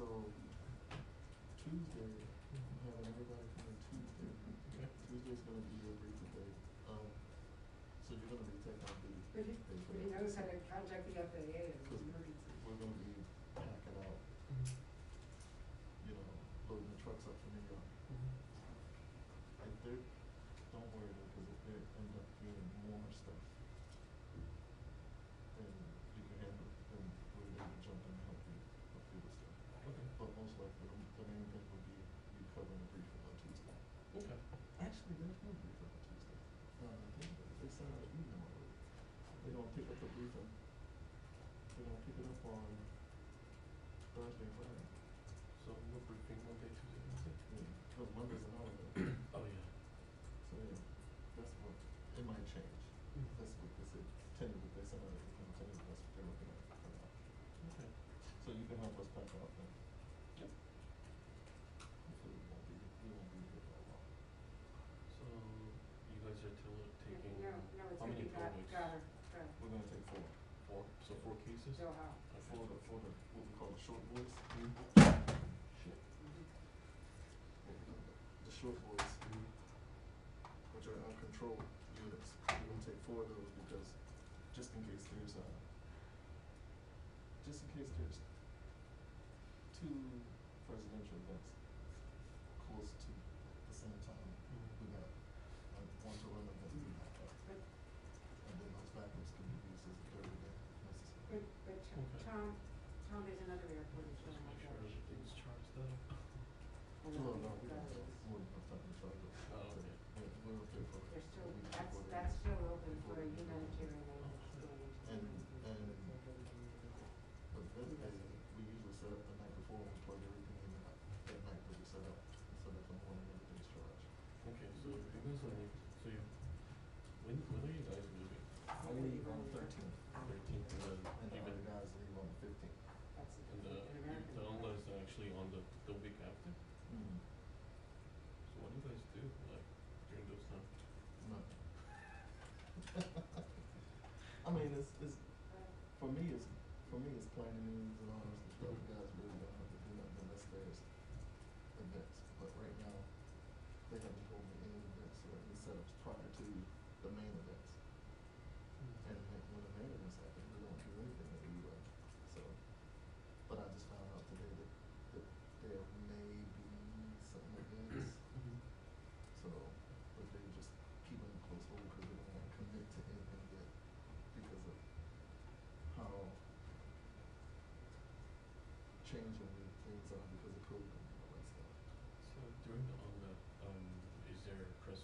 So Tuesday, I'm having everybody come in Tuesday. Okay. Tuesday's gonna be your briefing day. So you're gonna be taking on duty. But he knows how to contact the FAA in Cause emergency. we're gonna be packing out, Mm-hmm. you know, loading the trucks up from New York. Mm-hmm. If there, don't worry though, cause if there end up being more stuff, then you can handle it, then we're able to jump in and help you with stuff. Okay. But most likely, the main thing will be you covering the briefing on Tuesday. Okay. Actually, there's no briefing on Tuesday. They sent out an email already. They're gonna pick up the briefing. They're gonna pick it up on Thursday, Friday. So no briefing Monday, Tuesday, Wednesday? Yeah, cause Monday's an holiday. Oh yeah. So yeah, that's what, it might change. Mm. That's what they said, tentative, they sent out a tentative, that's what they're looking at for now. Okay. So you can help us pack out then. Yep. Hopefully we won't be here for a while. So you guys are taking No, it's how gonna many be toll weights? got her. We're gonna take 4. 4. So 4 cases? Still out. For the, what we call the short boys. Shit. The short boys, which are uncontrolled units. We're gonna take 4 of those because just in case there's 2 presidential events close to the same time, we got one to run and one to be back up. And then those backups can be used as a third event if necessary. But Okay. Tom, there's another airport as well. Make sure everything's charged up. Well, no, we don't have more than enough time to try to. Oh, okay. Yeah, we're okay for They're still, a week before the- that's still open before for a the- humanitarian aid. And the event day, we usually set up the night before and we plug everything in that night that we set up. So that the morning everything's charged. Okay, so if you guys are leaving, so you, when are you guys leaving? I leave on the 13th. 13th, and then And the you other guys leave on the 15th. That's and an American. the others are actually on the week after. Mm. So what do you guys do like during those times? Nothing. I mean, it's for me it's planning news and all this stuff. The guys really don't have to do nothing unless there's events. But right now, they haven't told me any events or any setups prior to the main events. And then when the main events happen, we don't do anything at the UN. So, but I just found out today that there may be some events. So, but they just keep them close hold because they don't want to commit to anything yet because of how changing things are because of COVID and all that stuff. So during the is there press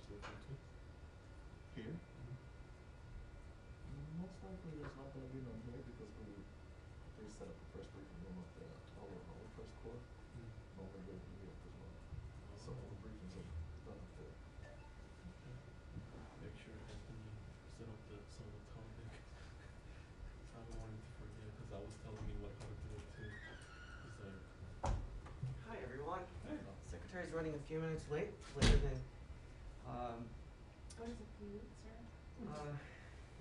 briefing too? Here, most likely there's not going to be none here because they set up a press briefing room up there. Our press corps normally go to New York as well. So all the briefings are done up there. Okay. Make sure Anthony set up some of the topic. I don't want him to forget because I was telling him like how to do it too. He's like, Hi everyone. Hey. Secretary's running a few minutes later than What is it for you, sir?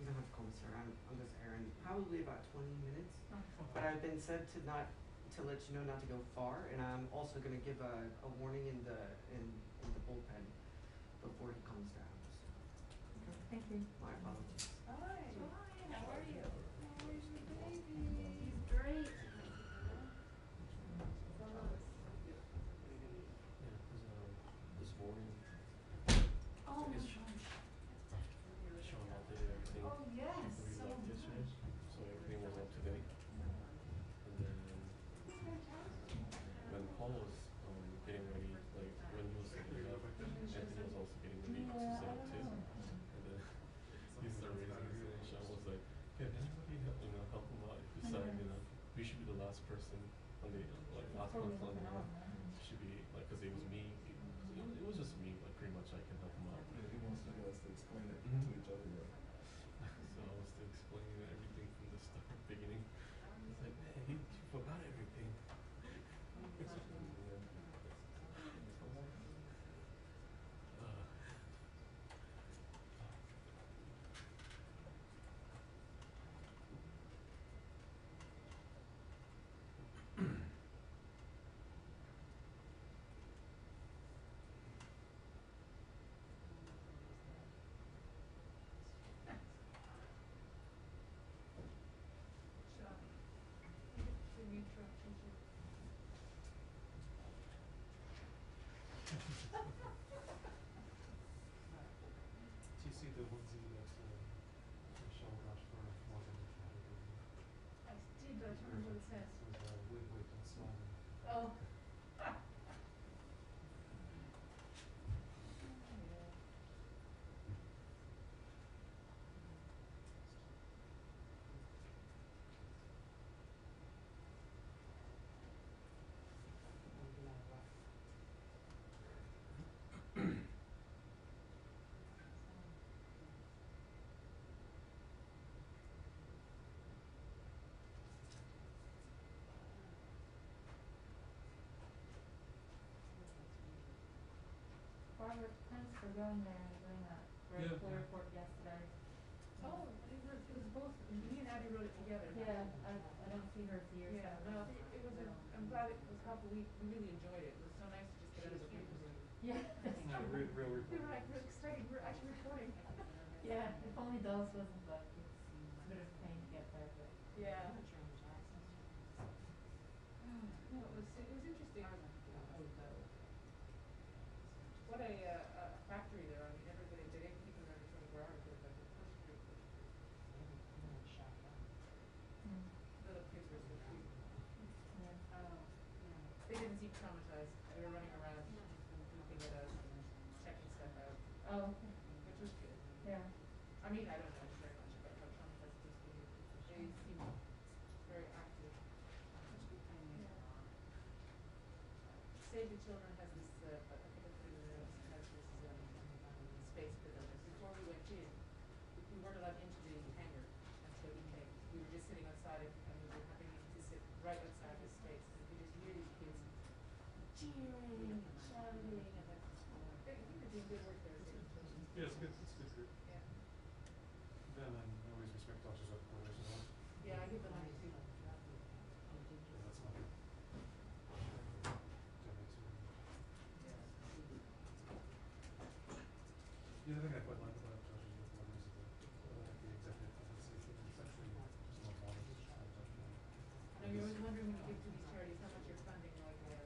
you don't have to call me sir, I'm just Aaron, probably about 20 minutes. But I've been said to let you know not to go far, and I'm also gonna give a warning in the bullpen before he comes down. So. Thank you. My apologies. Hi, how are you? How is your baby? He's great. yeah, because this morning Oh my Is- gosh. Sean updated everything Oh yes, before he so left yesterday, so everything was up to date. And then when Paul was getting ready, like when he was setting it up, Anthony was also getting ready to set up too. And then he started raising his hand. Sean was like, "Can anybody help him out? If you decide, we should be the last person on the last person on the line. Should be like, cause it was me. It was just me. Like pretty much, I can help him out." Yeah, he wants you guys to explain it Mhm. to each other. Yeah. So I was still explaining everything from the start, beginning. He's like, "Man, you forgot everything." remember what it says. Wait, don't smile. Oh. Barbara, thanks for going there and doing that Yeah. full report yesterday. Oh, it was both, me and Abby wrote it together. Yeah, I don't see her for years. Yeah, no, it was I'm glad it was helpful, we really enjoyed it, it was so nice to just get out of the paper room. Yeah. No, real We report. were like, we're excited, we're actually recording. Yeah, if only Dulles wasn't like, it's a bit of a pain to get there, but. Yeah. No, it was interesting. What a factory there, I mean, everybody, they didn't keep them there for 24 hours, they were like, of course you're doing it. Mm. Little kids were so cute. Yeah. They didn't seem traumatized, they were running around, looking at us, and checking stuff out, Oh, okay. which was good. Yeah. I mean, I don't know very much about how traumatized these people, they seem very active. Yeah. Save the Children has this, I think I put it in the notes, has this, space pavilion. Before we went in, we weren't allowed into the hangar until evening. We were just sitting outside and we were having to sit right outside this space. And we just hear these kids cheering, shouting, and I think they're doing good work there. Yeah, it's good. It's good. Yeah. Then I always respect doctors at orders as well. Yeah, I give them money too. Yeah, that's not good. Donate to. Yeah. The other thing I quite like about judges with orders is that the executive doesn't say things. It's actually just not modest. I know you're always wondering when you give to these charities how much you're funding, like the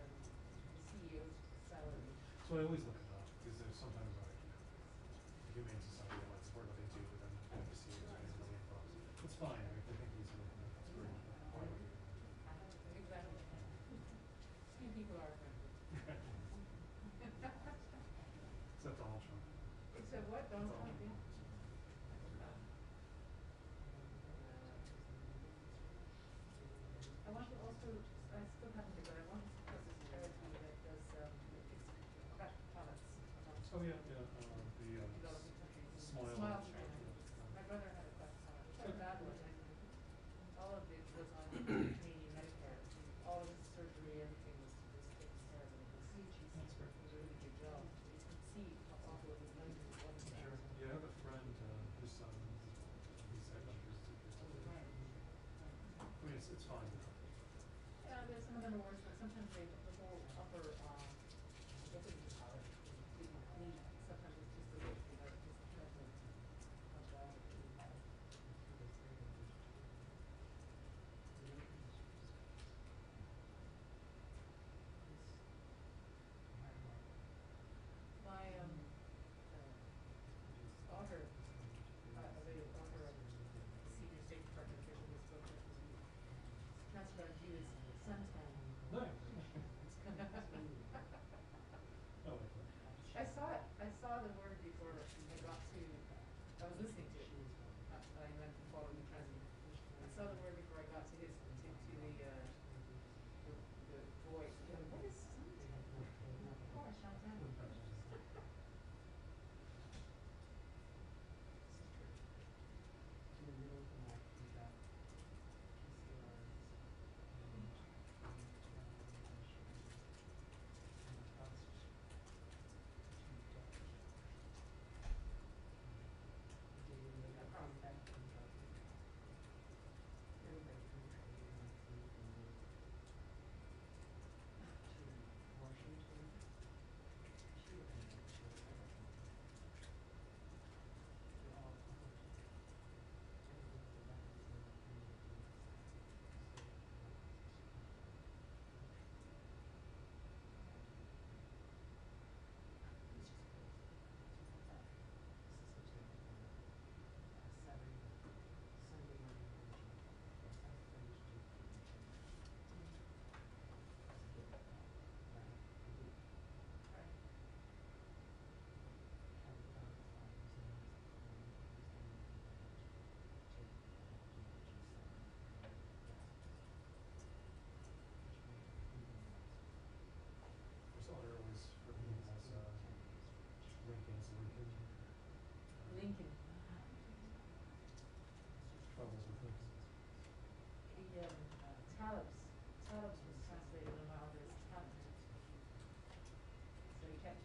CEO's salary. So I always look at that because there's sometimes like the Humane Society that might support nothing too, but then the NPC is raising a million bucks. It's fine. If they think he's making it, that's great. Why would you? Exactly. Few people are affected. Except Donald Trump. Except what, Donald Trump, yeah. I want to also, I still haven't, but I want to support this charity that does, it's craft products. Oh yeah, the Developing countries. Smile. Train. My brother had a craft product, quite a bad one. All of it was on Canadian Medicare. All of his surgery, everything was taken care of, and it was, That's great. it was a really good job. You can see how awful it was done to the woman. Sure. Yeah, I have a friend, his son, he's headhunters. I mean, it's fine. Yeah, there's some of them are worse, but sometimes they, the whole upper, what do you call it? The knee, sometimes it's just a little, just dreadful. How bad it is. My, daughter, the daughter of the senior State Department official who spoke to us this week, transferred to his suntan. Nice.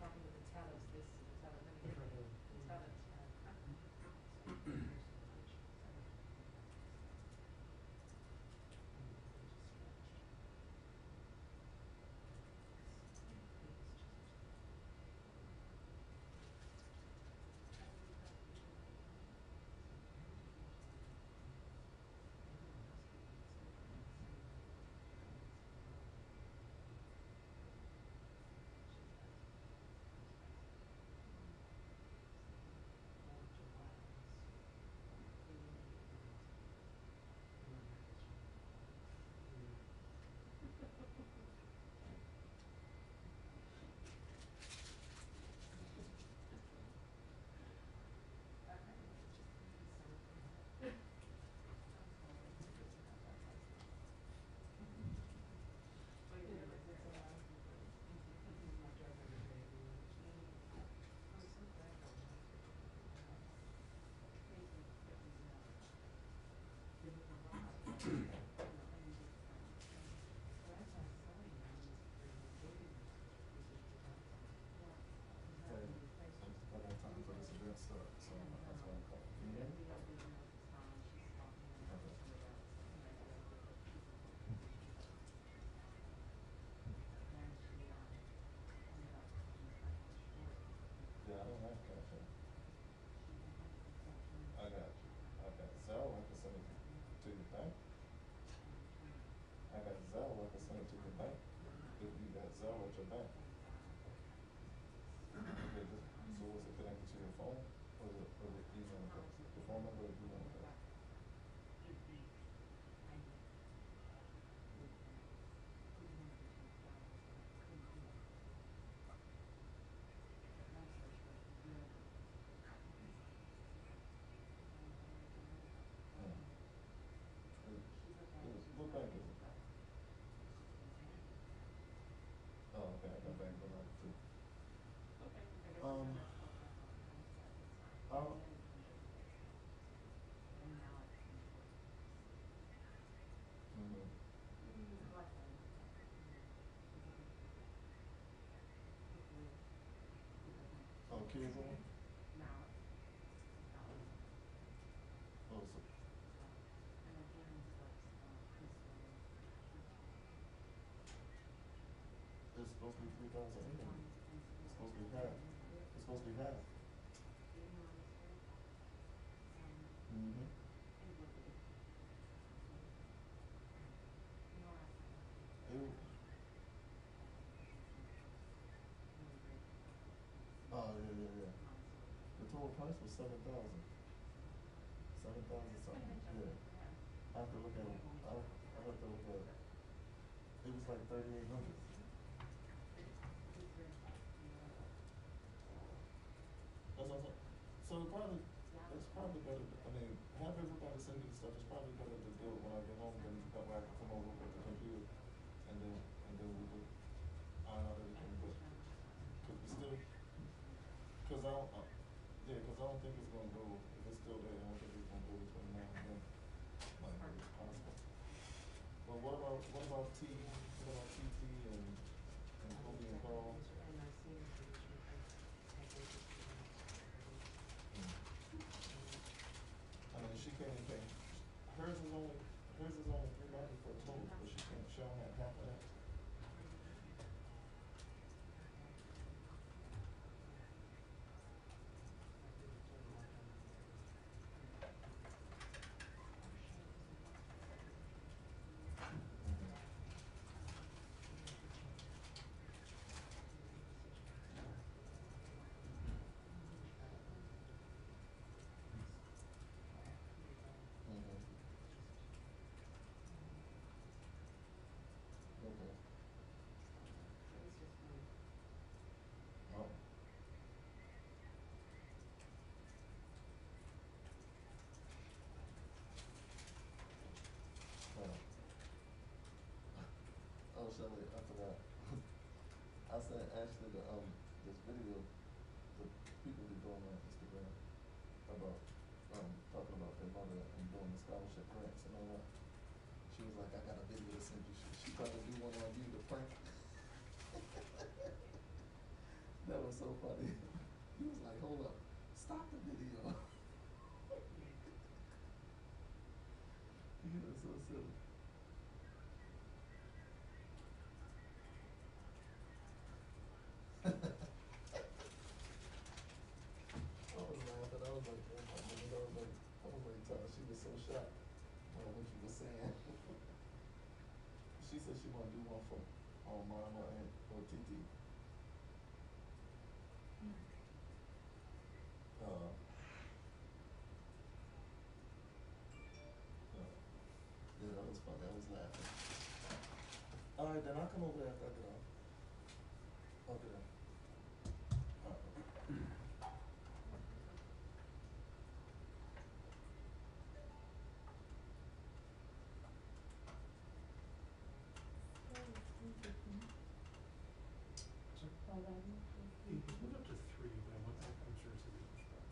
talking with the talents, this, the talent, let me get the talent. Hey, I got time for this event start, so that's why I'm calling. Can you hear me? Okay. Yeah, I don't have cash app. I got you. I got Zelle, I can send it to your bank. I got Zelle, I can send it to your bank. If you got Zelle at your bank. Okay, so was it connected to your phone? Or was it email address? Your phone number or email address? Hmm. What bank is it? Oh, okay, I got bank Vermont too. I'll, mm-hmm. Oh, kids on? Oh, so it's supposed to be 3,000 anyway. It's supposed to be half. It's supposed to be half. Mm-hmm. It, oh, yeah, yeah, yeah. The total price was 7,000. 7,000 something, yeah. I have to look at it. I have to look at it. It was like 3,800. That's what I'm saying. So it's probably better, I mean, have everybody send me the stuff. It's probably better to do it when I get home than that way I can come over with the computer and then we could iron out everything. But, cause we still, cause I don't, yeah, cause I don't think it's gonna go, if it's still there, I don't think it's gonna go between now and then. Like, it's possible. But what about TT and Kobe and Carl? I mean, she can't even pay. Hers is only $390 for a total, but she don't have half of that. Mm-hmm. Okay. Oh. Well. Oh, Shelly, I forgot. I sent Ashley this video the people be doing on Instagram about talking about their mother and doing the scholarship grants and all that. She was like, I got a video to send you. She tried to do one on you to prank. That was so funny. He was like, hold up, stop the video. He was so silly. I was laughing. I was like, oh my goodness. Tara, she was so shocked by what you were saying. She said she want to do one for Mama and for Titi. Uh, yeah, that was funny. I was laughing. All right, then I'll come over after I get off. Okay. All right. He moved up to 3, but I'm sure it's a good spot.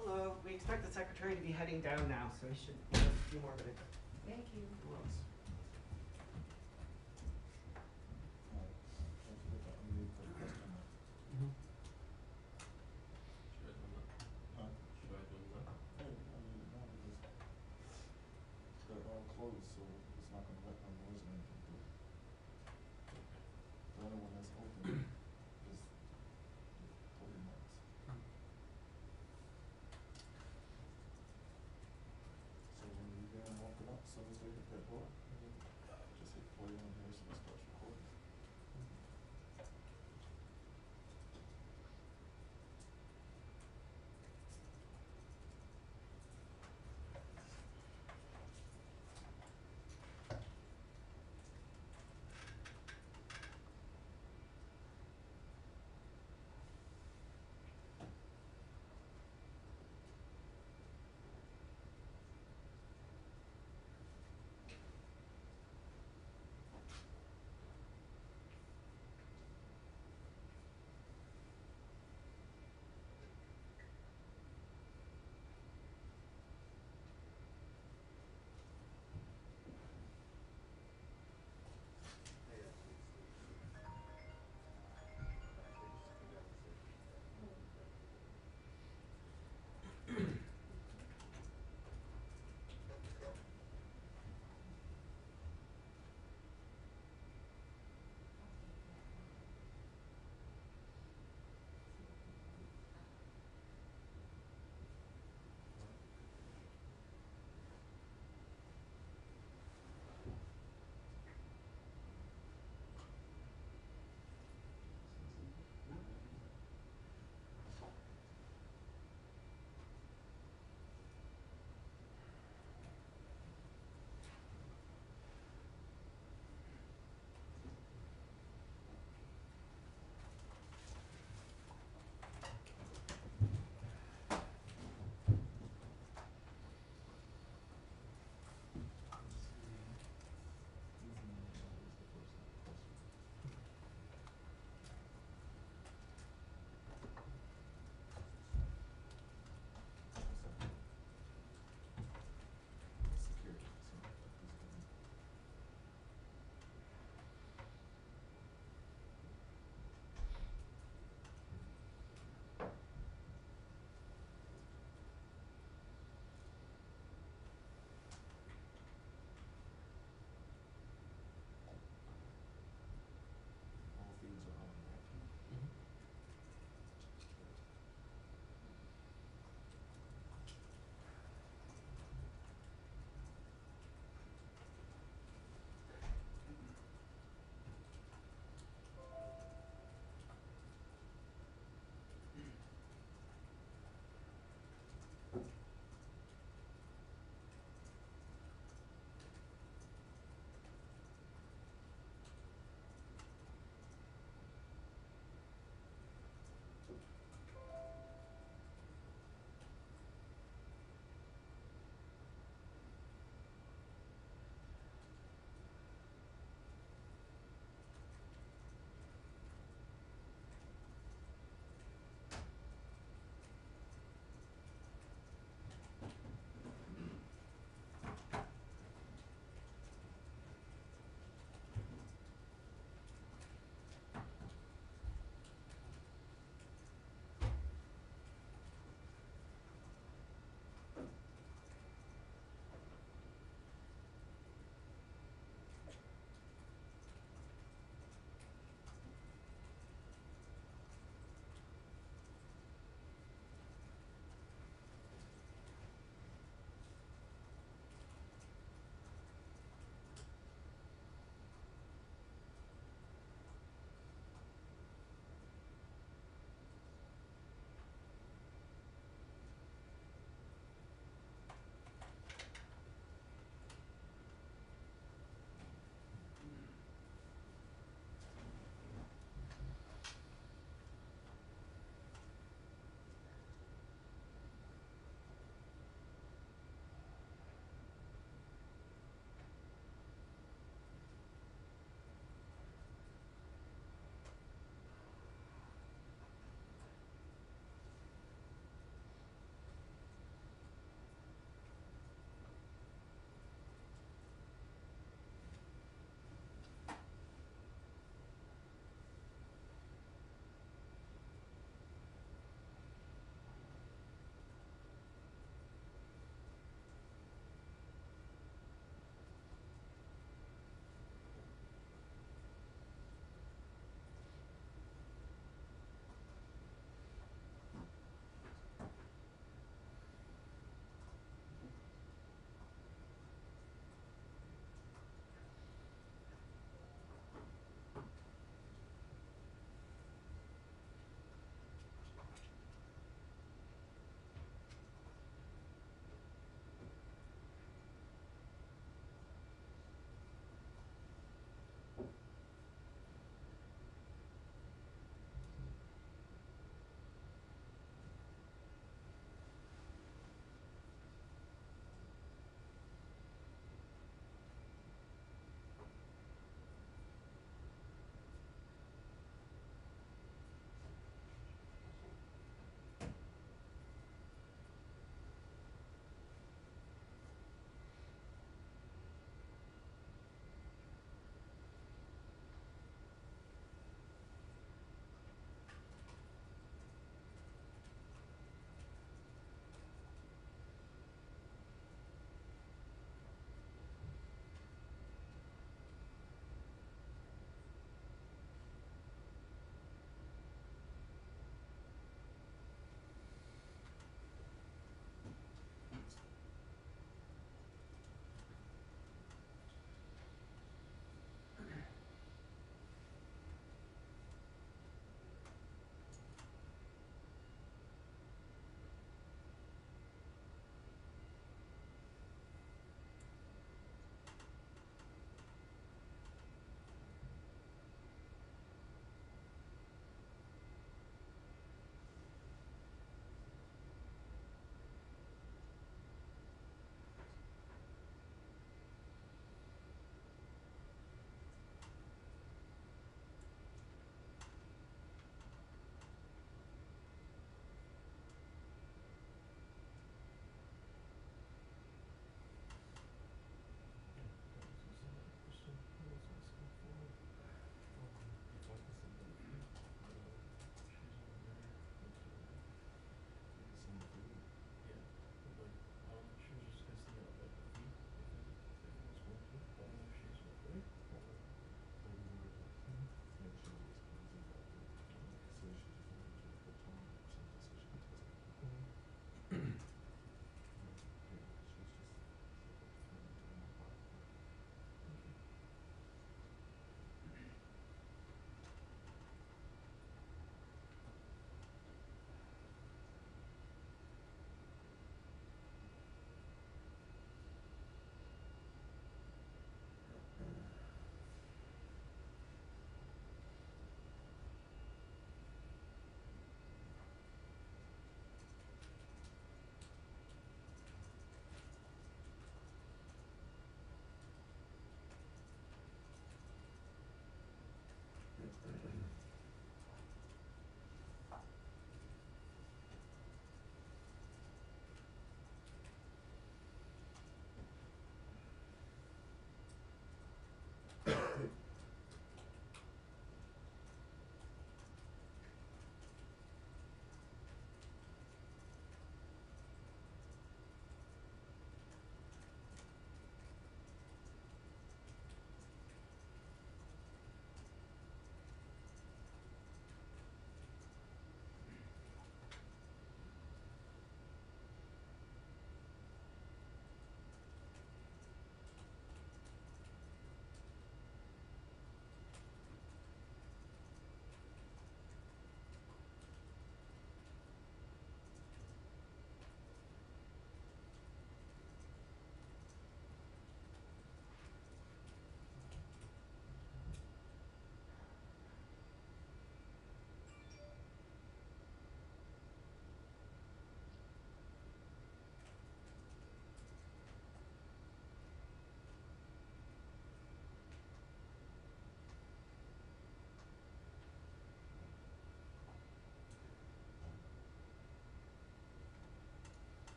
Hello, we expect the secretary to be heading down now, so he should give us a few more minutes. Thank you. Who else? Don't forget that we need to put a question mark. Should I do that? Huh? Should I do that? Hey, I mean, no, because they're all closed, so it's not gonna let no noise or anything through. The only one that's open is voting marks. So when you get them open up, as soon as they hit that door, just hit play on here so it starts recording.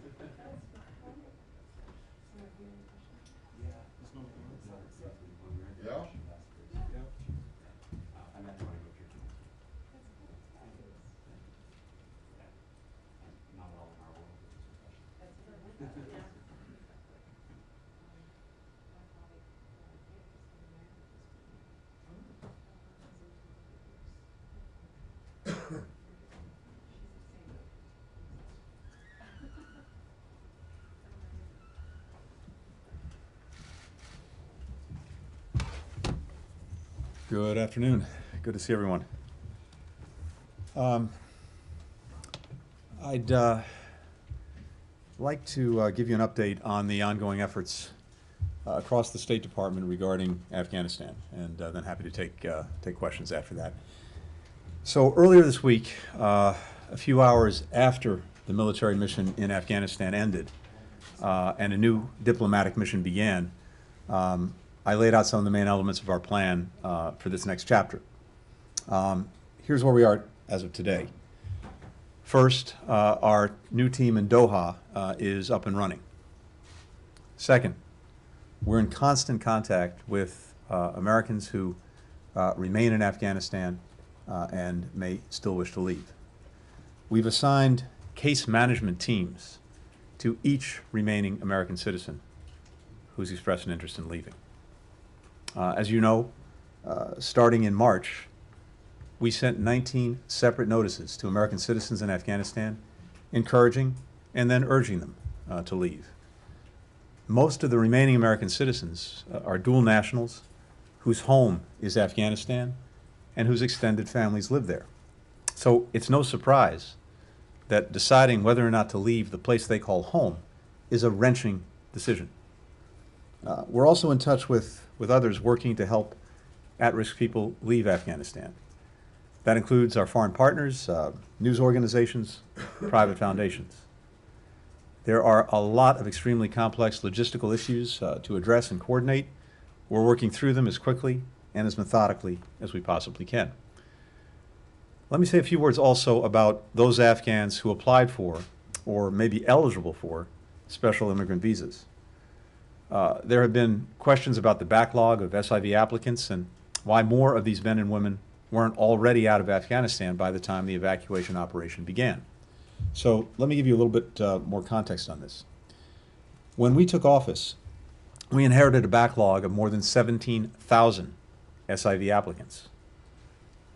good, thanks. Yeah? Good afternoon. Good to see everyone. I'd like to give you an update on the ongoing efforts across the State Department regarding Afghanistan, and then happy to take questions after that. So earlier this week, a few hours after the military mission in Afghanistan ended and a new diplomatic mission began, I laid out some of the main elements of our plan for this next chapter. Here's where we are as of today. First, our new team in Doha is up and running. Second, we're in constant contact with Americans who remain in Afghanistan and may still wish to leave. We've assigned case management teams to each remaining American citizen who's expressed an interest in leaving. As you know, starting in March, we sent 19 separate notices to American citizens in Afghanistan, encouraging and then urging them to leave. Most of the remaining American citizens are dual nationals whose home is Afghanistan and whose extended families live there. So it's no surprise that deciding whether or not to leave the place they call home is a wrenching decision. We're also in touch with others working to help at-risk people leave Afghanistan. That includes our foreign partners, news organizations, private foundations. There are a lot of extremely complex logistical issues to address and coordinate. We're working through them as quickly and as methodically as we possibly can. Let me say a few words also about those Afghans who applied for, or may be eligible for, special immigrant visas. There have been questions about the backlog of SIV applicants and why more of these men and women weren't already out of Afghanistan by the time the evacuation operation began. So let me give you a little bit more context on this. When we took office, we inherited a backlog of more than 17,000 SIV applicants.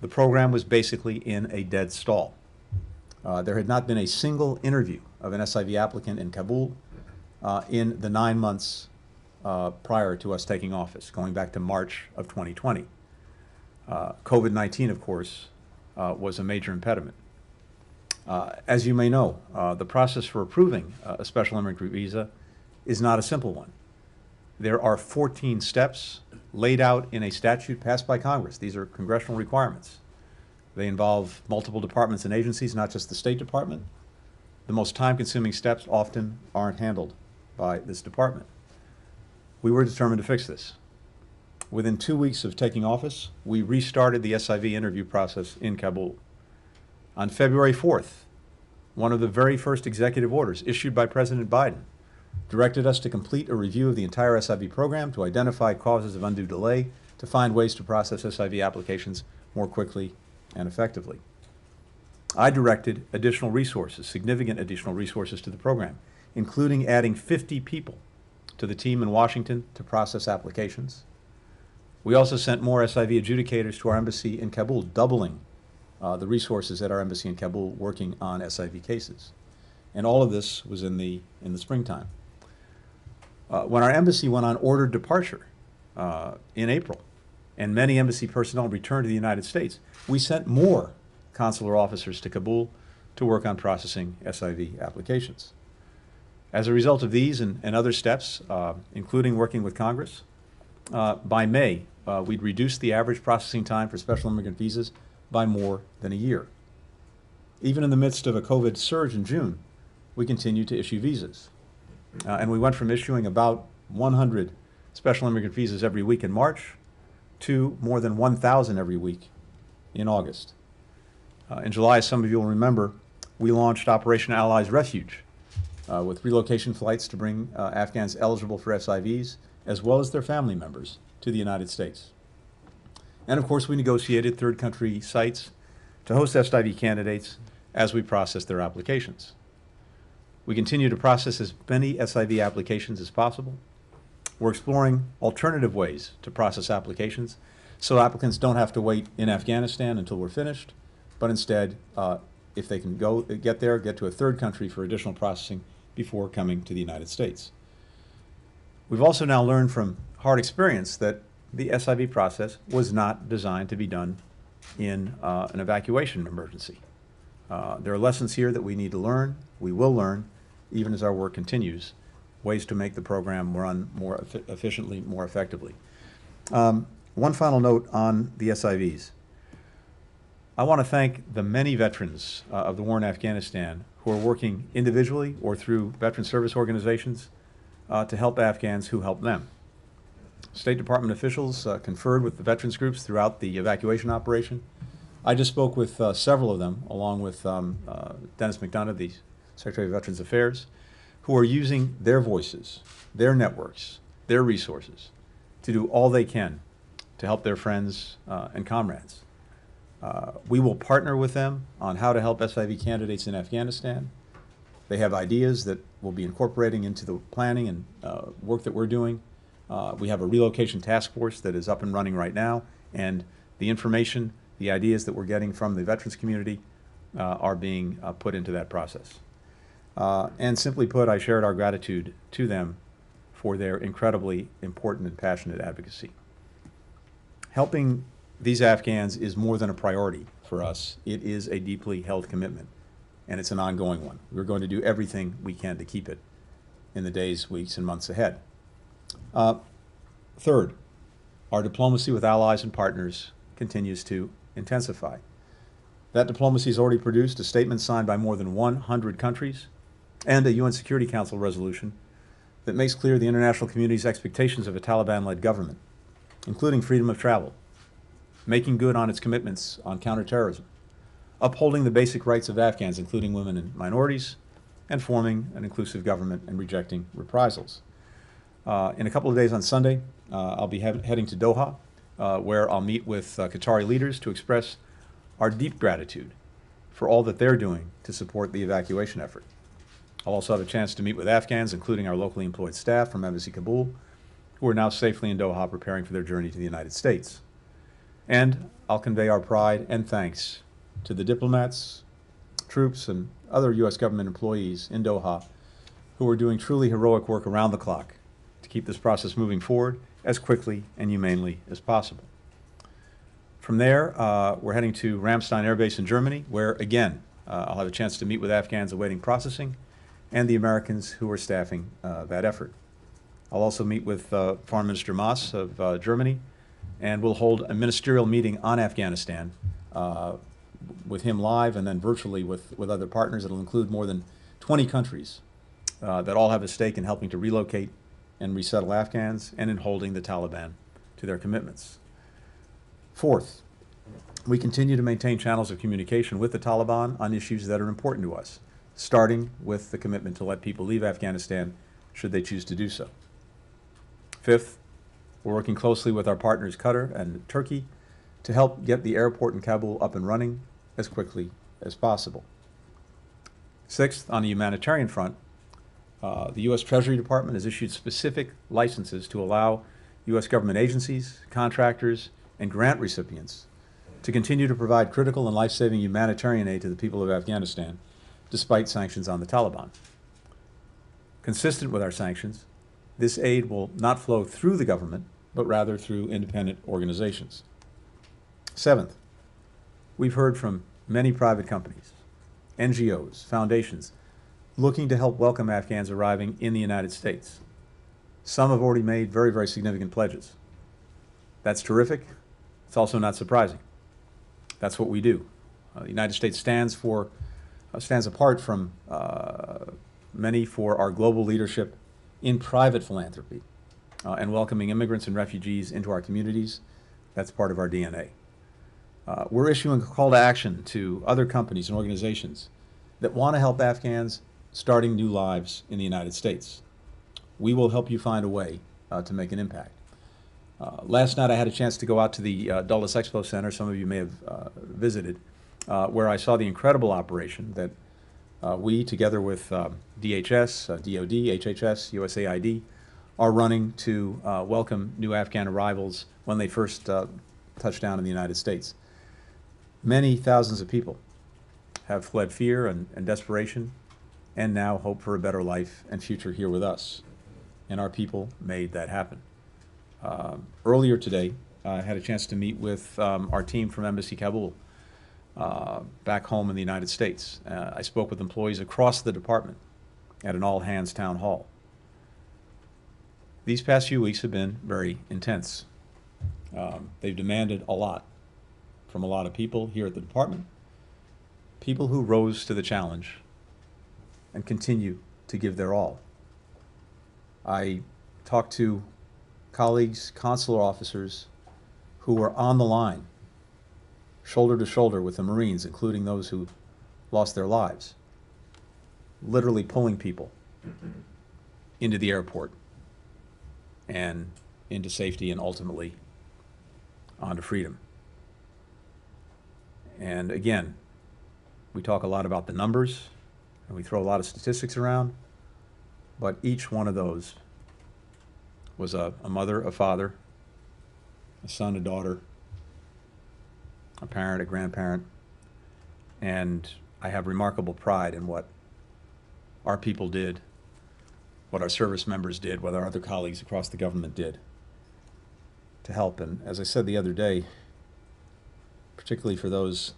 The program was basically in a dead stall. There had not been a single interview of an SIV applicant in Kabul in the 9 months prior to us taking office, going back to March of 2020. COVID-19, of course, was a major impediment. As you may know, the process for approving a special immigrant visa is not a simple one. There are 14 steps laid out in a statute passed by Congress. These are congressional requirements. They involve multiple departments and agencies, not just the State Department. The most time-consuming steps often aren't handled by this department. We were determined to fix this. Within 2 weeks of taking office, we restarted the SIV interview process in Kabul. On February 4th, one of the very first executive orders issued by President Biden directed us to complete a review of the entire SIV program, to identify causes of undue delay, to find ways to process SIV applications more quickly and effectively. I directed additional resources, significant additional resources to the program, including adding 50 people to the team in Washington to process applications. We also sent more SIV adjudicators to our embassy in Kabul, doubling the resources at our embassy in Kabul working on SIV cases. And all of this was in the springtime. When our embassy went on ordered departure in April, and many embassy personnel returned to the United States, we sent more consular officers to Kabul to work on processing SIV applications. As a result of these and other steps, including working with Congress, by May, we'd reduced the average processing time for special immigrant visas by more than a year. Even in the midst of a COVID surge in June, we continued to issue visas. And we went from issuing about 100 special immigrant visas every week in March to more than 1,000 every week in August. In July, as some of you will remember, we launched Operation Allies Refuge with relocation flights to bring Afghans eligible for SIVs, as well as their family members, to the United States. And of course, we negotiated third country sites to host SIV candidates as we processed their applications. We continue to process as many SIV applications as possible. We're exploring alternative ways to process applications so applicants don't have to wait in Afghanistan until we're finished, but instead, if they can get to a third country for additional processing before coming to the United States. We've also now learned from hard experience that the SIV process was not designed to be done in an evacuation emergency. There are lessons here that we need to learn, we will learn, even as our work continues, ways to make the program run more efficiently, more effectively. One final note on the SIVs. I want to thank the many veterans of the war in Afghanistan who are working individually or through veteran service organizations to help Afghans who help them. State Department officials conferred with the veterans groups throughout the evacuation operation. I just spoke with several of them, along with Dennis McDonough, the Secretary of Veterans Affairs, who are using their voices, their networks, their resources to do all they can to help their friends and comrades. We will partner with them on how to help SIV candidates in Afghanistan. They have ideas that we'll be incorporating into the planning and work that we're doing. We have a relocation task force that is up and running right now, and the information, the ideas that we're getting from the veterans community are being put into that process. And simply put, I shared our gratitude to them for their incredibly important and passionate advocacy. Helping these Afghans is more than a priority for us. It is a deeply held commitment, and it's an ongoing one. We're going to do everything we can to keep it in the days, weeks, and months ahead. Third, our diplomacy with allies and partners continues to intensify. That diplomacy has already produced a statement signed by more than 100 countries and a UN Security Council resolution that makes clear the international community's expectations of a Taliban-led government, including freedom of travel, making good on its commitments on counterterrorism, upholding the basic rights of Afghans, including women and minorities, and forming an inclusive government and rejecting reprisals. In a couple of days on Sunday, I'll be heading to Doha, where I'll meet with Qatari leaders to express our deep gratitude for all that they're doing to support the evacuation effort. I'll also have a chance to meet with Afghans, including our locally employed staff from Embassy Kabul, who are now safely in Doha preparing for their journey to the United States. And I'll convey our pride and thanks to the diplomats, troops, and other U.S. government employees in Doha who are doing truly heroic work around the clock to keep this process moving forward as quickly and humanely as possible. From there, we're heading to Ramstein Air Base in Germany, where, again, I'll have a chance to meet with Afghans awaiting processing and the Americans who are staffing that effort. I'll also meet with Foreign Minister Maas of Germany, and we'll hold a ministerial meeting on Afghanistan with him live and then virtually with other partners. It'll include more than 20 countries that all have a stake in helping to relocate and resettle Afghans and in holding the Taliban to their commitments. Fourth, we continue to maintain channels of communication with the Taliban on issues that are important to us, starting with the commitment to let people leave Afghanistan should they choose to do so. Fifth, we're working closely with our partners Qatar and Turkey to help get the airport in Kabul up and running as quickly as possible. Sixth, on the humanitarian front, the U.S. Treasury Department has issued specific licenses to allow U.S. government agencies, contractors, and grant recipients to continue to provide critical and life-saving humanitarian aid to the people of Afghanistan, despite sanctions on the Taliban. Consistent with our sanctions, this aid will not flow through the government, but rather through independent organizations. Seventh, we've heard from many private companies, NGOs, foundations, looking to help welcome Afghans arriving in the United States. Some have already made very, very significant pledges. That's terrific. It's also not surprising. That's what we do. The United States stands apart from many for our global leadership in private philanthropy and welcoming immigrants and refugees into our communities. That's part of our DNA. We're issuing a call to action to other companies and organizations that want to help Afghans starting new lives in the United States. We will help you find a way to make an impact. Last night I had a chance to go out to the Dulles Expo Center, some of you may have visited, where I saw the incredible operation that we, together with DHS, DOD, HHS, USAID, are running to welcome new Afghan arrivals when they first touch down in the United States. Many thousands of people have fled fear and desperation and now hope for a better life and future here with us. And our people made that happen. Earlier today, I had a chance to meet with our team from Embassy Kabul back home in the United States. I spoke with employees across the department at an all-hands town hall. These past few weeks have been very intense. They've demanded a lot from a lot of people here at the department, people who rose to the challenge and continue to give their all. I talked to colleagues, consular officers who were on the line, shoulder to shoulder with the Marines, including those who lost their lives, literally pulling people into the airport and into safety and ultimately onto freedom. And again, we talk a lot about the numbers and we throw a lot of statistics around, but each one of those was a mother, a father, a son, a daughter, a parent, a grandparent, and I have remarkable pride in what our people did, what our service members did, what our other colleagues across the government did to help. And as I said the other day, particularly for those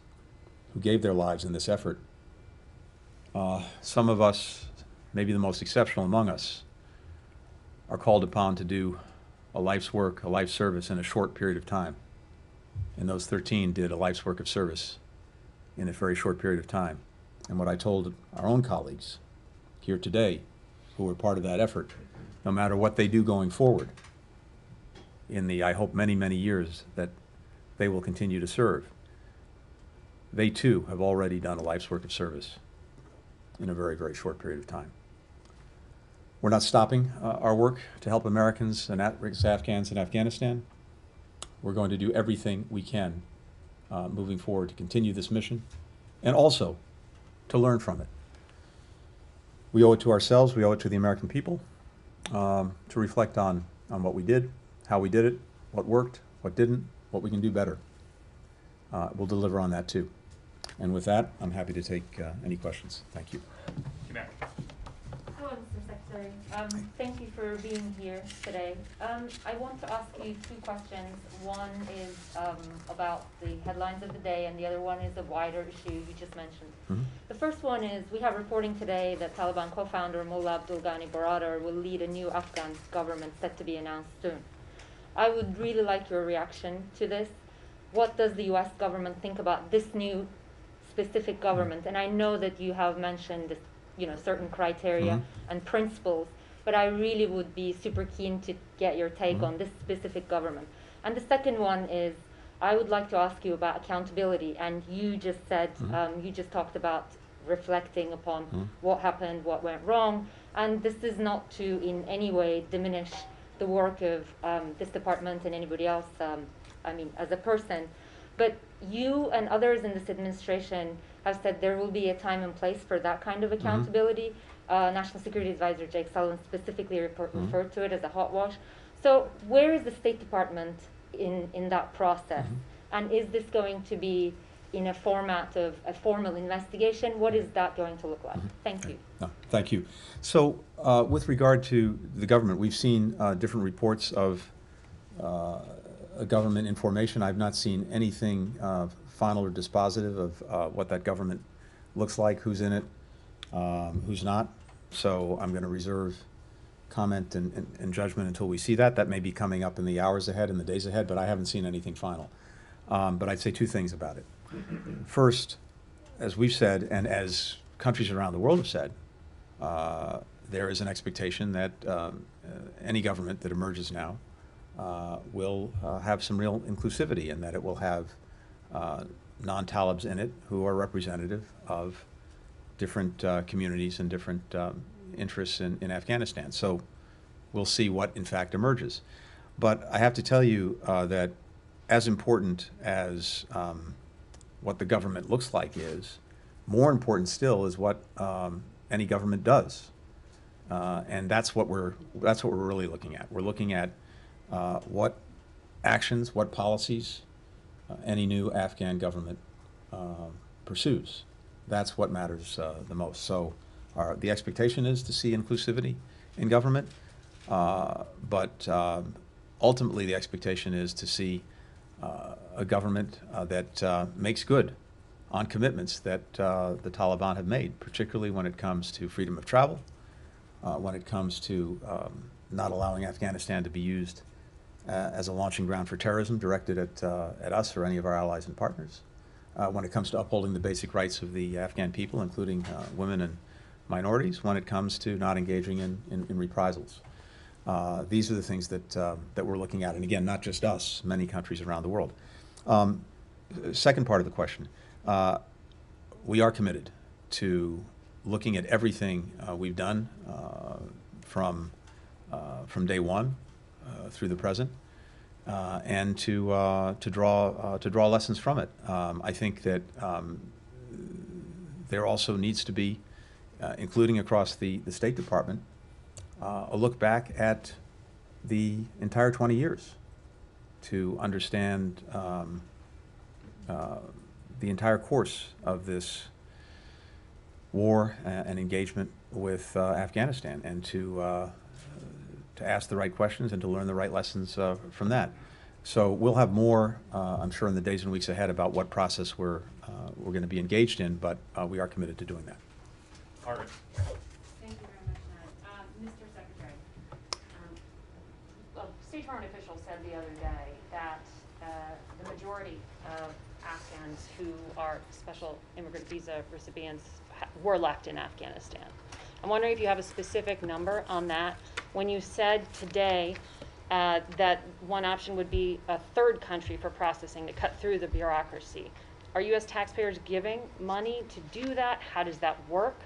who gave their lives in this effort, some of us, maybe the most exceptional among us, are called upon to do a life's work, a life's service in a short period of time. And those 13 did a life's work of service in a very short period of time. And what I told our own colleagues here today, who were part of that effort, no matter what they do going forward, in the, I hope, many, many years that they will continue to serve. They too have already done a life's work of service in a very, very short period of time. We're not stopping our work to help Americans and at-risk Afghans in Afghanistan. We're going to do everything we can moving forward to continue this mission and also to learn from it. We owe it to ourselves, we owe it to the American people to reflect on what we did, how we did it, what worked, what didn't, what we can do better. We'll deliver on that too. And with that, I'm happy to take any questions. Thank you. Hello, Mr. Secretary. Thank you for being here today. I want to ask you two questions. One is about the headlines of the day, and the other one is a wider issue you just mentioned. Mm-hmm. The first one is we have reporting today that Taliban co-founder Mullah Abdul Ghani Baradar will lead a new Afghan government set to be announced soon. I would really like your reaction to this. What does the U.S. government think about this new specific government? And I know that you have mentioned this, certain criteria and principles, but I really would be super keen to get your take on this specific government. And the second one is, I would like to ask you about accountability. And you just said, you just talked about reflecting upon what happened, what went wrong. And this is not to in any way diminish the work of this department and anybody else, as a person. But you and others in this administration have said there will be a time and place for that kind of accountability. National Security Advisor Jake Sullivan specifically referred to it as a hot wash. So where is the State Department in that process? And is this going to be in a format of a formal investigation? What is that going to look like? Thank you. No, thank you. So with regard to the government, we've seen different reports of government information. I've not seen anything final or dispositive of what that government looks like, who's in it, who's not. So I'm going to reserve comment and judgment until we see that. That may be coming up in the hours ahead and the days ahead, but I haven't seen anything final. But I'd say two things about it. First, as we've said, and as countries around the world have said, there is an expectation that any government that emerges now will have some real inclusivity, and that it will have non-Talibs in it who are representative of different communities and different interests in Afghanistan. So we'll see what in fact emerges. But I have to tell you that as important as what the government looks like is, more important still is what any government does. And that's what we're really looking at. We're looking at what actions, what policies any new Afghan government pursues. That's what matters the most. So the expectation is to see inclusivity in government, but ultimately the expectation is to see a government that makes good on commitments that the Taliban have made, particularly when it comes to freedom of travel, when it comes to not allowing Afghanistan to be used as a launching ground for terrorism directed at us or any of our allies and partners, when it comes to upholding the basic rights of the Afghan people, including women and minorities, when it comes to not engaging in reprisals. These are the things that we're looking at, and again, not just us, many countries around the world. Second part of the question, we are committed to looking at everything we've done from day one through the present, and to draw lessons from it. I think that there also needs to be, including across the State Department, a look back at the entire 20 years to understand the entire course of this war and engagement with Afghanistan, and to ask the right questions and to learn the right lessons from that. So we'll have more, I'm sure, in the days and weeks ahead about what process we're going to be engaged in, but we are committed to doing that. All right. Thank you very much, Ned. Mr. Secretary. A State Department official said the other day that the majority of Afghans who are special immigrant visa recipients were left in Afghanistan. I'm wondering if you have a specific number on that. When you said today that one option would be a third country for processing to cut through the bureaucracy. Are U.S. taxpayers giving money to do that? How does that work?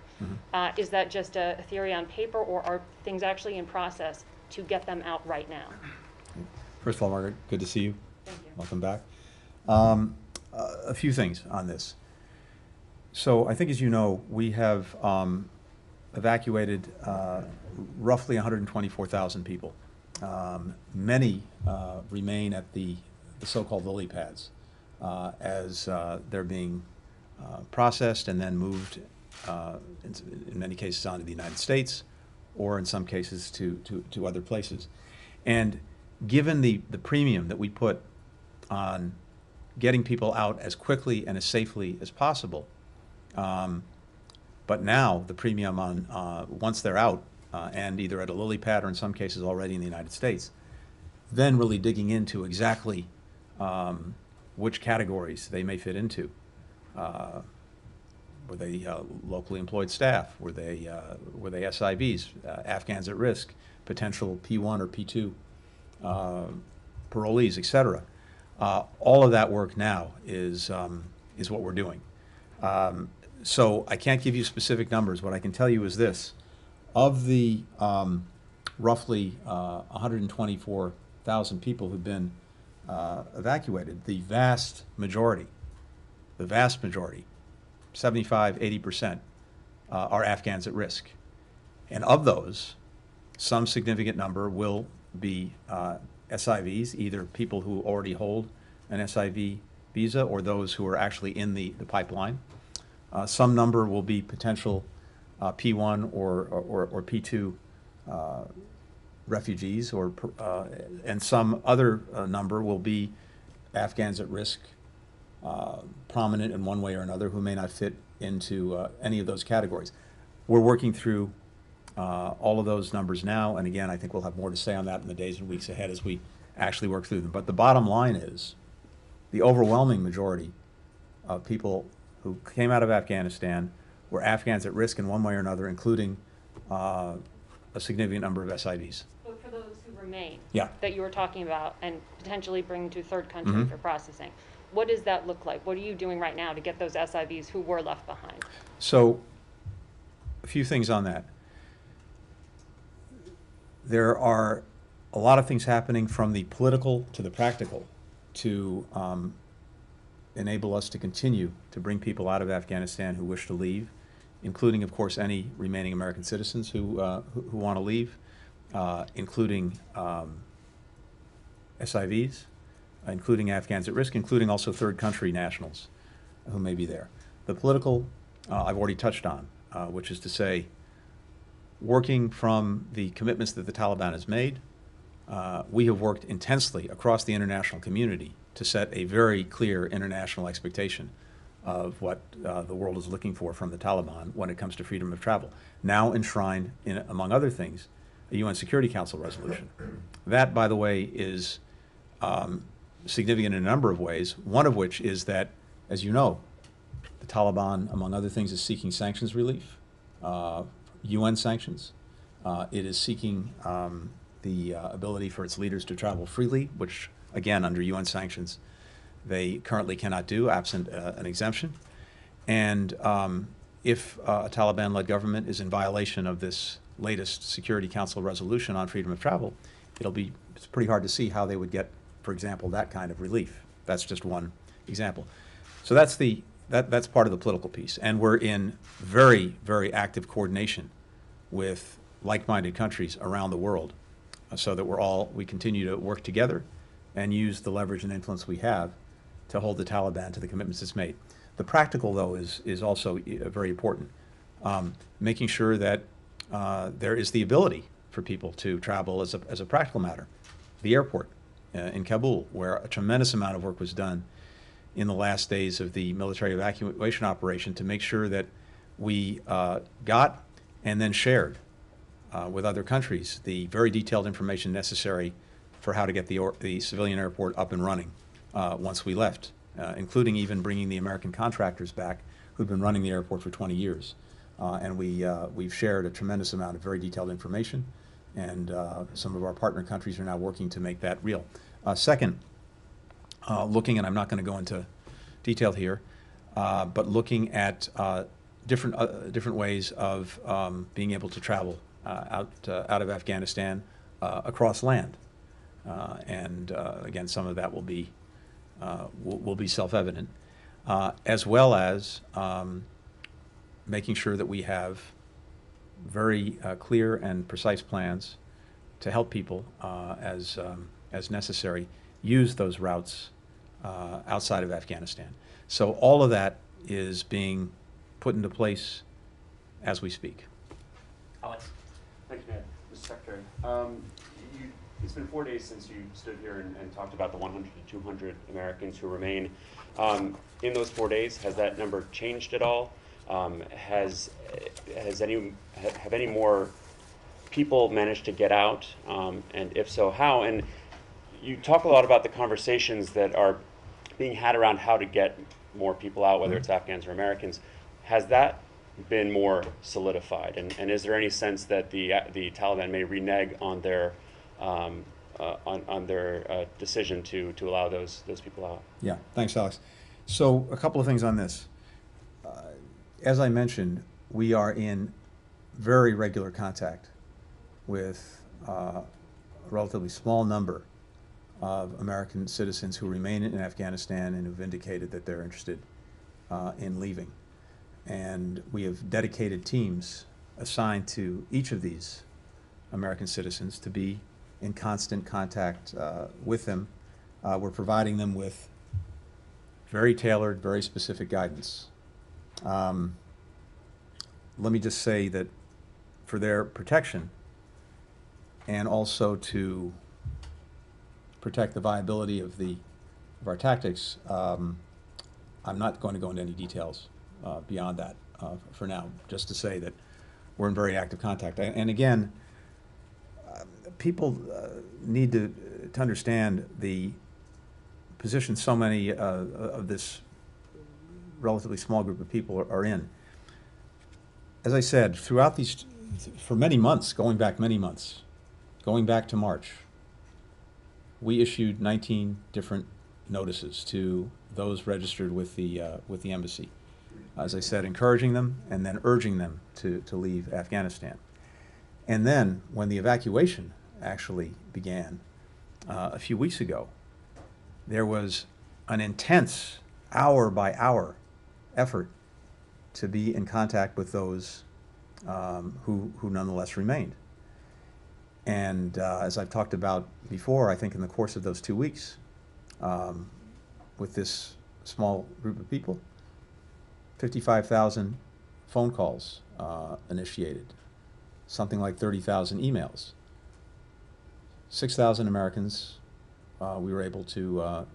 Is that just a theory on paper, or are things actually in process to get them out right now? First of all, Margaret, good to see you. Thank you. Welcome back. A few things on this. So I think, as you know, we have evacuated roughly 124,000 people. Many remain at the so-called lily pads as they're being processed and then moved, in many cases, onto the United States, or in some cases to other places. And given the premium that we put on getting people out as quickly and as safely as possible, but now the premium on once they're out and either at a lily pad or in some cases already in the United States, then really digging into exactly which categories they may fit into. Were they locally employed staff? Were they SIVs, Afghans at risk, potential P1 or P2 parolees, et cetera? All of that work now is what we're doing. So I can't give you specific numbers. What I can tell you is this: of the roughly 124,000 people who've been evacuated, the vast majority, 75, 80%, are Afghans at risk. And of those, some significant number will be SIVs, either people who already hold an SIV visa or those who are actually in the pipeline. Some number will be potential P1 or P2 refugees, and some other number will be Afghans at risk, prominent in one way or another, who may not fit into any of those categories. We're working through all of those numbers now, and again, I think we'll have more to say on that in the days and weeks ahead as we actually work through them. But the bottom line is, the overwhelming majority of people who came out of Afghanistan were Afghans at risk in one way or another, including a significant number of SIVs. But for those who remain, Yeah. that you were talking about, and potentially bring to third country for processing, what does that look like? What are you doing right now to get those SIVs who were left behind? So, a few things on that. There are a lot of things happening, from the political to the practical, to enable us to continue to bring people out of Afghanistan who wish to leave, including, of course, any remaining American citizens who want to leave, including SIVs, including Afghans at risk, including also third country nationals who may be there. The political, I've already touched on, which is to say, working from the commitments that the Taliban has made. We have worked intensely across the international community to set a very clear international expectation of what the world is looking for from the Taliban when it comes to freedom of travel. Now enshrined in, among other things, a UN Security Council resolution. That, by the way, is significant in a number of ways, one of which is that, as you know, the Taliban, among other things, is seeking sanctions relief, UN sanctions. It is seeking the ability for its leaders to travel freely, which, again, under UN sanctions, they currently cannot do, absent an exemption. And if a Taliban-led government is in violation of this latest Security Council resolution on freedom of travel, it's pretty hard to see how they would get, for example, that kind of relief. That's just one example. So that's part of the political piece. And we're in very, very active coordination with like-minded countries around the world, so that we continue to work together and use the leverage and influence we have to hold the Taliban to the commitments it's made. The practical, though, is also very important. Making sure that there is the ability for people to travel as a practical matter. The airport in Kabul, where a tremendous amount of work was done in the last days of the military evacuation operation to make sure that we got and then shared with other countries the very detailed information necessary for how to get the civilian airport up and running once we left, including even bringing the American contractors back who'd been running the airport for 20 years. And we've shared a tremendous amount of very detailed information And some of our partner countries are now working to make that real. Second, looking, and I'm not going to go into detail here, but looking at different ways of being able to travel out of Afghanistan across land. And again, some of that will be self-evident, as well as making sure that we have very clear and precise plans to help people as necessary use those routes outside of Afghanistan. So all of that is being put into place as we speak. Alex. Thank you, Mr. Secretary. It's been 4 days since you stood here and talked about the 100 to 200 Americans who remain. In those 4 days, has that number changed at all? Have any more people managed to get out? And if so, how? And you talk a lot about the conversations that are being had around how to get more people out, whether it's Afghans or Americans. Has that been more solidified? And is there any sense that the Taliban may renege on their decision to allow those people out? Yeah, thanks, Alex. So a couple of things on this. As I mentioned, we are in very regular contact with a relatively small number of American citizens who remain in Afghanistan and who've indicated that they're interested in leaving. And we have dedicated teams assigned to each of these American citizens to be in constant contact with them. We're providing them with very tailored, very specific guidance. Let me just say that for their protection and also to protect the viability of our tactics, I'm not going to go into any details beyond that for now, just to say that we're in very active contact. And again, people need to understand the position so many of this relatively small group of people are in. As I said, throughout these, for many months, going back to March, we issued 19 different notices to those registered with the embassy. As I said, encouraging them and then urging them to leave Afghanistan. And then when the evacuation actually began a few weeks ago, there was an intense hour-by-hour effort to be in contact with those who nonetheless remained. And as I've talked about before, I think in the course of those 2 weeks, with this small group of people, 55,000 phone calls initiated, something like 30,000 emails. 6,000 Americans we were able to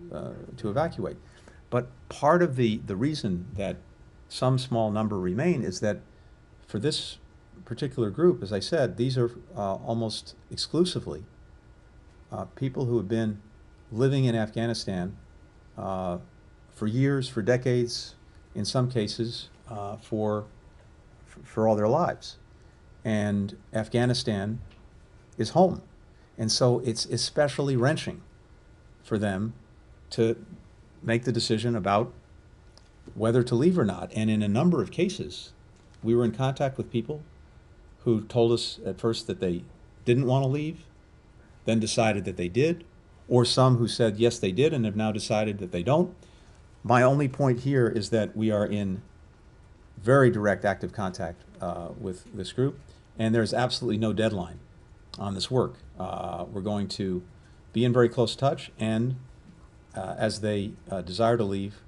evacuate. But part of the reason that some small number remain is that for this particular group, as I said, these are almost exclusively people who have been living in Afghanistan for years, for decades, in some cases for all their lives. And Afghanistan is home. And so it's especially wrenching for them to make the decision about whether to leave or not. And in a number of cases, we were in contact with people who told us at first that they didn't want to leave, then decided that they did, or some who said yes they did and have now decided that they don't. My only point here is that we are in very direct active contact with this group, and there's absolutely no deadline on this work. We're going to be in very close touch, and as they desire to leave,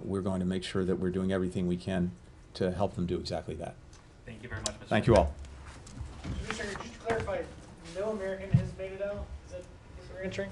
we're going to make sure that we're doing everything we can to help them do exactly that. Thank you very much, Mr. Thank you all. Just to clarify, no American has made it out? Is that what we're answering?